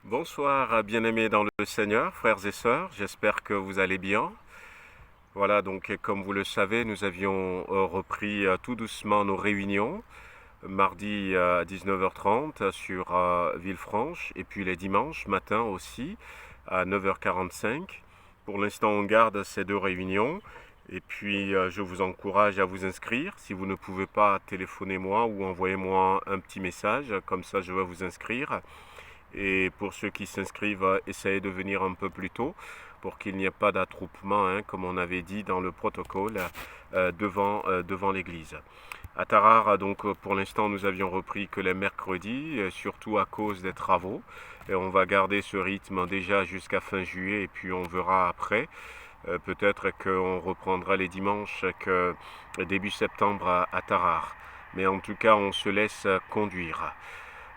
Bonsoir, bien-aimés dans le Seigneur, frères et sœurs, j'espère que vous allez bien. Voilà, donc comme vous le savez, nous avions repris tout doucement nos réunions, mardi à 19h30 sur Villefranche, et puis les dimanches matin aussi à 9h45. Pour l'instant, on garde ces deux réunions, et puis je vous encourage à vous inscrire. Si vous ne pouvez pas, téléphonez-moi ou envoyez-moi un petit message, comme ça je vais vous inscrire. Et pour ceux qui s'inscrivent, essayez de venir un peu plus tôt pour qu'il n'y ait pas d'attroupement, comme on avait dit dans le protocole, devant l'église. À Tarare, donc pour l'instant, nous avions repris que les mercredis, surtout à cause des travaux. Et on va garder ce rythme déjà jusqu'à fin juillet et puis on verra après. Peut-être qu'on reprendra les dimanches que début septembre à Tarare. Mais en tout cas, on se laisse conduire.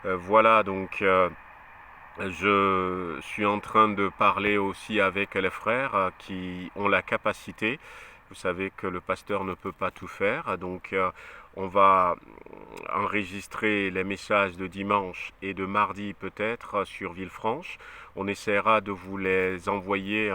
Voilà donc... Je suis en train de parler aussi avec les frères qui ont la capacité. Vous savez que le pasteur ne peut pas tout faire, donc on va enregistrer les messages de dimanche et de mardi peut-être sur Villefranche. On essaiera de vous les envoyer,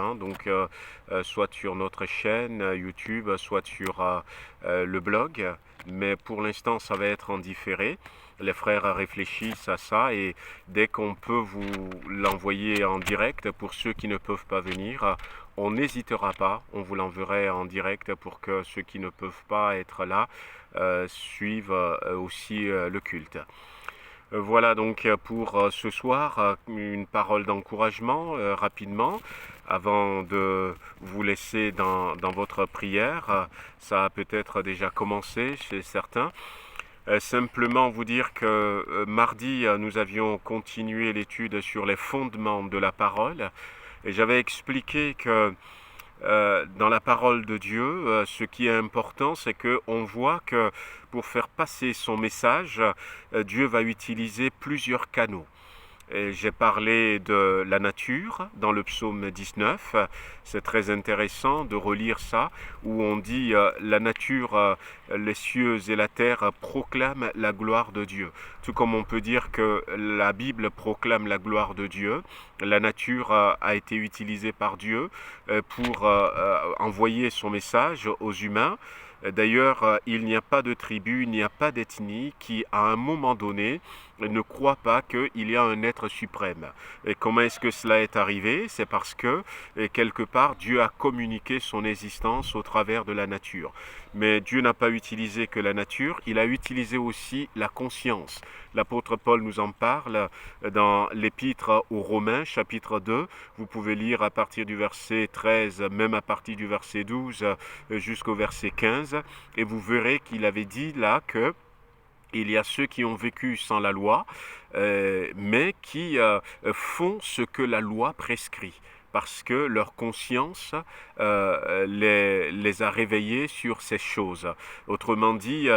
soit sur notre chaîne YouTube, soit sur le blog. Mais pour l'instant, ça va être en différé. Les frères réfléchissent à ça et dès qu'on peut vous l'envoyer en direct pour ceux qui ne peuvent pas venir, on n'hésitera pas, on vous l'enverra en direct pour que ceux qui ne peuvent pas être là suivent aussi le culte. Voilà donc pour ce soir, une parole d'encouragement rapidement avant de vous laisser dans votre prière. Ça a peut-être déjà commencé chez certains. Simplement vous dire que mardi, nous avions continué l'étude sur les fondements de la parole et j'avais expliqué que dans la parole de Dieu, ce qui est important, c'est qu'on voit que pour faire passer son message, Dieu va utiliser plusieurs canaux. J'ai parlé de la nature dans le psaume 19. C'est très intéressant de relire ça, où on dit la nature, les cieux et la terre proclament la gloire de Dieu. Tout comme on peut dire que la Bible proclame la gloire de Dieu, la nature a été utilisée par Dieu pour envoyer son message aux humains. D'ailleurs, il n'y a pas de tribu, il n'y a pas d'ethnie qui, à un moment donné, ne croit pas qu'il y a un être suprême. Et comment est-ce que cela est arrivé? C'est parce que, quelque part, Dieu a communiqué son existence au travers de la nature. Mais Dieu n'a pas utilisé que la nature, il a utilisé aussi la conscience. L'apôtre Paul nous en parle dans l'épître aux Romains, chapitre 2. Vous pouvez lire à partir du verset 13, même à partir du verset 12 jusqu'au verset 15. Et vous verrez qu'il avait dit là que il y a ceux qui ont vécu sans la loi, mais qui font ce que la loi prescrit, parce que leur conscience les a réveillés sur ces choses. Autrement dit,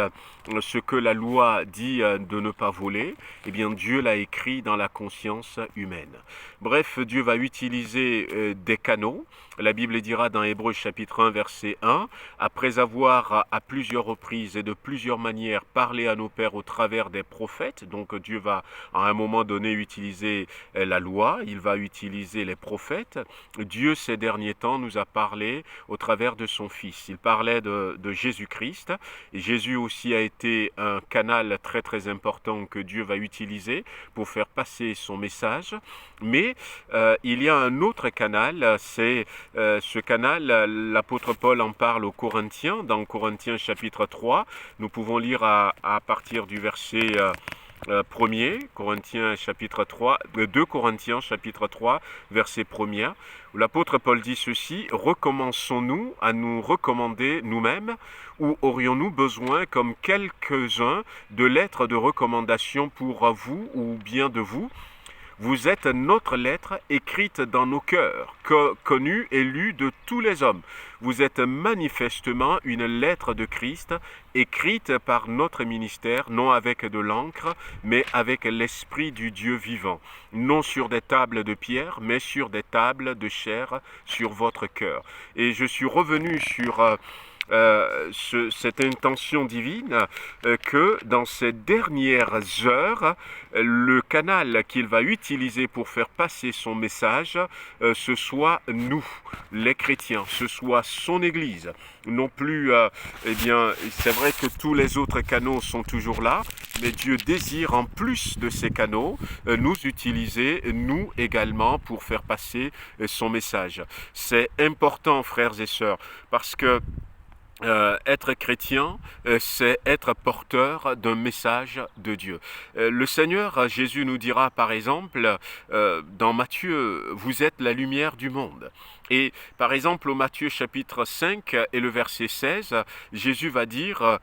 ce que la loi dit de ne pas voler, eh bien Dieu l'a écrit dans la conscience humaine. Bref, Dieu va utiliser des canaux. La Bible dira dans Hébreux chapitre 1 verset 1, après avoir à plusieurs reprises et de plusieurs manières parlé à nos pères au travers des prophètes, donc Dieu va à un moment donné utiliser la loi, il va utiliser les prophètes. Dieu ces derniers temps nous a parlé au travers de son Fils. Il parlait de Jésus-Christ et Jésus aussi a été un canal très très important que Dieu va utiliser pour faire passer son message. Mais il y a un autre canal, c'est ce canal, l'apôtre Paul en parle aux Corinthiens, dans Corinthiens chapitre 3. Nous pouvons lire à partir du verset 1er, Corinthiens chapitre 3, 2 Corinthiens chapitre 3, verset 1er, où l'apôtre Paul dit ceci: recommençons-nous à nous recommander nous-mêmes, ou aurions-nous besoin, comme quelques-uns, de lettres de recommandation pour vous ou bien de vous? Vous êtes notre lettre écrite dans nos cœurs, connue et lue de tous les hommes. Vous êtes manifestement une lettre de Christ, écrite par notre ministère, non avec de l'encre, mais avec l'Esprit du Dieu vivant, non sur des tables de pierre, mais sur des tables de chair, sur votre cœur. Et je suis revenu sur cette intention divine que dans ces dernières heures, le canal qu'il va utiliser pour faire passer son message, ce soit nous, les chrétiens, ce soit son Église. Non plus, eh bien, c'est vrai que tous les autres canaux sont toujours là, mais Dieu désire en plus de ces canaux nous utiliser, nous également, pour faire passer son message. C'est important, frères et sœurs, parce que être chrétien, c'est être porteur d'un message de Dieu. Le Seigneur Jésus nous dira par exemple dans Matthieu, vous êtes la lumière du monde. Et par exemple au Matthieu chapitre 5 et le verset 16, Jésus va dire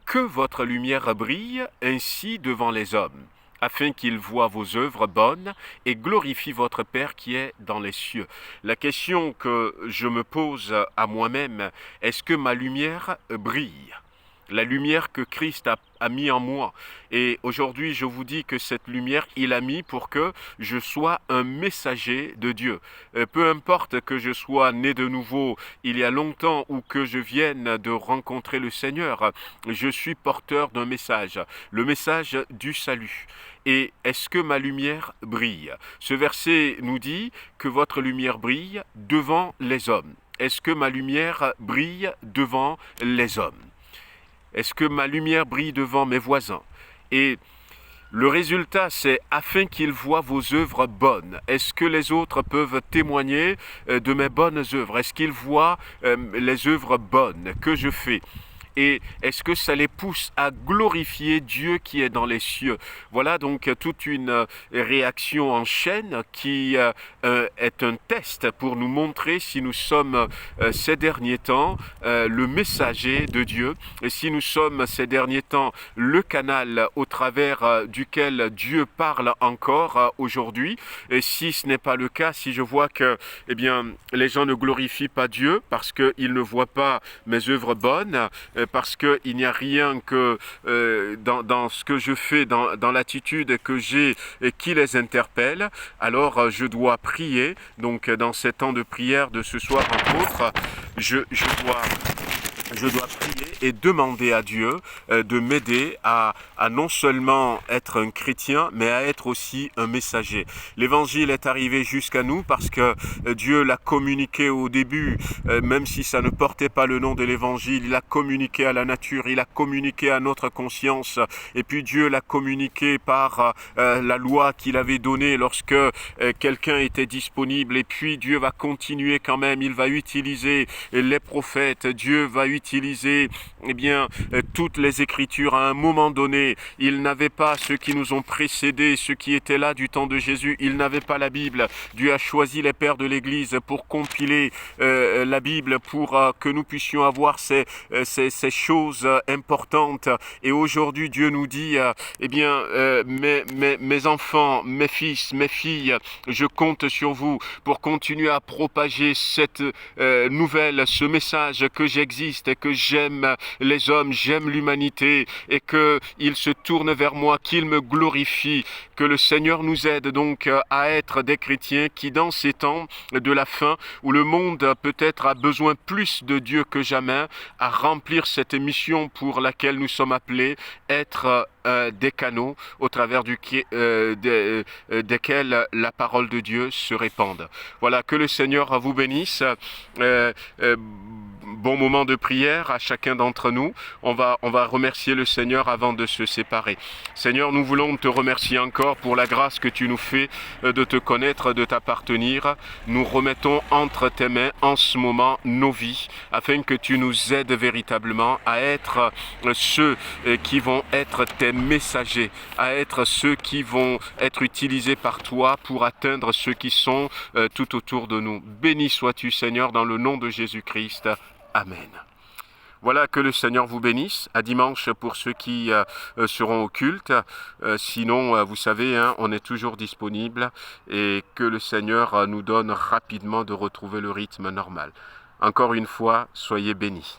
que votre lumière brille ainsi devant les hommes, afin qu'ils voient vos œuvres bonnes et glorifient votre Père qui est dans les cieux. La question que je me pose à moi-même, est-ce que ma lumière brille ? La lumière que Christ a mis en moi. Et aujourd'hui, je vous dis que cette lumière, il a mis pour que je sois un messager de Dieu. Peu importe que je sois né de nouveau il y a longtemps ou que je vienne de rencontrer le Seigneur, je suis porteur d'un message, le message du salut. Et est-ce que ma lumière brille ? Ce verset nous dit que votre lumière brille devant les hommes. Est-ce que ma lumière brille devant les hommes ? Est-ce que ma lumière brille devant mes voisins ? Et le résultat, c'est afin qu'ils voient vos œuvres bonnes. Est-ce que les autres peuvent témoigner de mes bonnes œuvres ? Est-ce qu'ils voient les œuvres bonnes que je fais ? Et est-ce que ça les pousse à glorifier Dieu qui est dans les cieux ? Voilà donc toute une réaction en chaîne qui est un test pour nous montrer si nous sommes ces derniers temps le messager de Dieu, et si nous sommes ces derniers temps le canal au travers duquel Dieu parle encore aujourd'hui. Et si ce n'est pas le cas, si je vois que eh bien, les gens ne glorifient pas Dieu parce qu'ils ne voient pas mes œuvres bonnes, parce qu'il n'y a rien que dans ce que je fais, dans l'attitude que j'ai qui les interpelle, alors je dois prier. Donc dans ces temps de prière de ce soir entre autres, je dois prier et demander à Dieu de m'aider à non seulement être un chrétien, mais à être aussi un messager. L'évangile est arrivé jusqu'à nous parce que Dieu l'a communiqué au début, même si ça ne portait pas le nom de l'évangile, il l'a communiqué à la nature, il a communiqué à notre conscience, et puis Dieu l'a communiqué par la loi qu'il avait donnée lorsque quelqu'un était disponible, et puis Dieu va continuer quand même, il va utiliser les prophètes, Dieu va utiliser toutes les Écritures. À un moment donné, ils n'avaient pas ceux qui nous ont précédés, ceux qui étaient là du temps de Jésus, ils n'avaient pas la Bible. Dieu a choisi les pères de l'Église pour compiler la Bible, pour que nous puissions avoir ces choses importantes. Et aujourd'hui, Dieu nous dit, mes enfants, mes fils, mes filles, je compte sur vous pour continuer à propager cette nouvelle, ce message que j'existe et que j'aime les hommes, j'aime l'humanité, et qu'ils se tournent vers moi, qu'ils me glorifient, que le Seigneur nous aide donc à être des chrétiens qui, dans ces temps de la fin, où le monde peut-être a besoin plus de Dieu que jamais, à remplir cette mission pour laquelle nous sommes appelés, être des canaux au travers desquels la parole de Dieu se répande. Voilà, que le Seigneur vous bénisse. Bon moment de prière à chacun d'entre nous. On va remercier le Seigneur avant de se séparer. Seigneur, nous voulons te remercier encore pour la grâce que tu nous fais de te connaître, de t'appartenir. Nous remettons entre tes mains en ce moment nos vies, afin que tu nous aides véritablement à être ceux qui vont être tes messagers, à être ceux qui vont être utilisés par toi pour atteindre ceux qui sont tout autour de nous. Béni sois-tu, Seigneur, dans le nom de Jésus-Christ. Amen. Voilà, que le Seigneur vous bénisse. À dimanche pour ceux qui seront au culte. Sinon, vous savez, on est toujours disponible, et que le Seigneur nous donne rapidement de retrouver le rythme normal. Encore une fois, soyez bénis.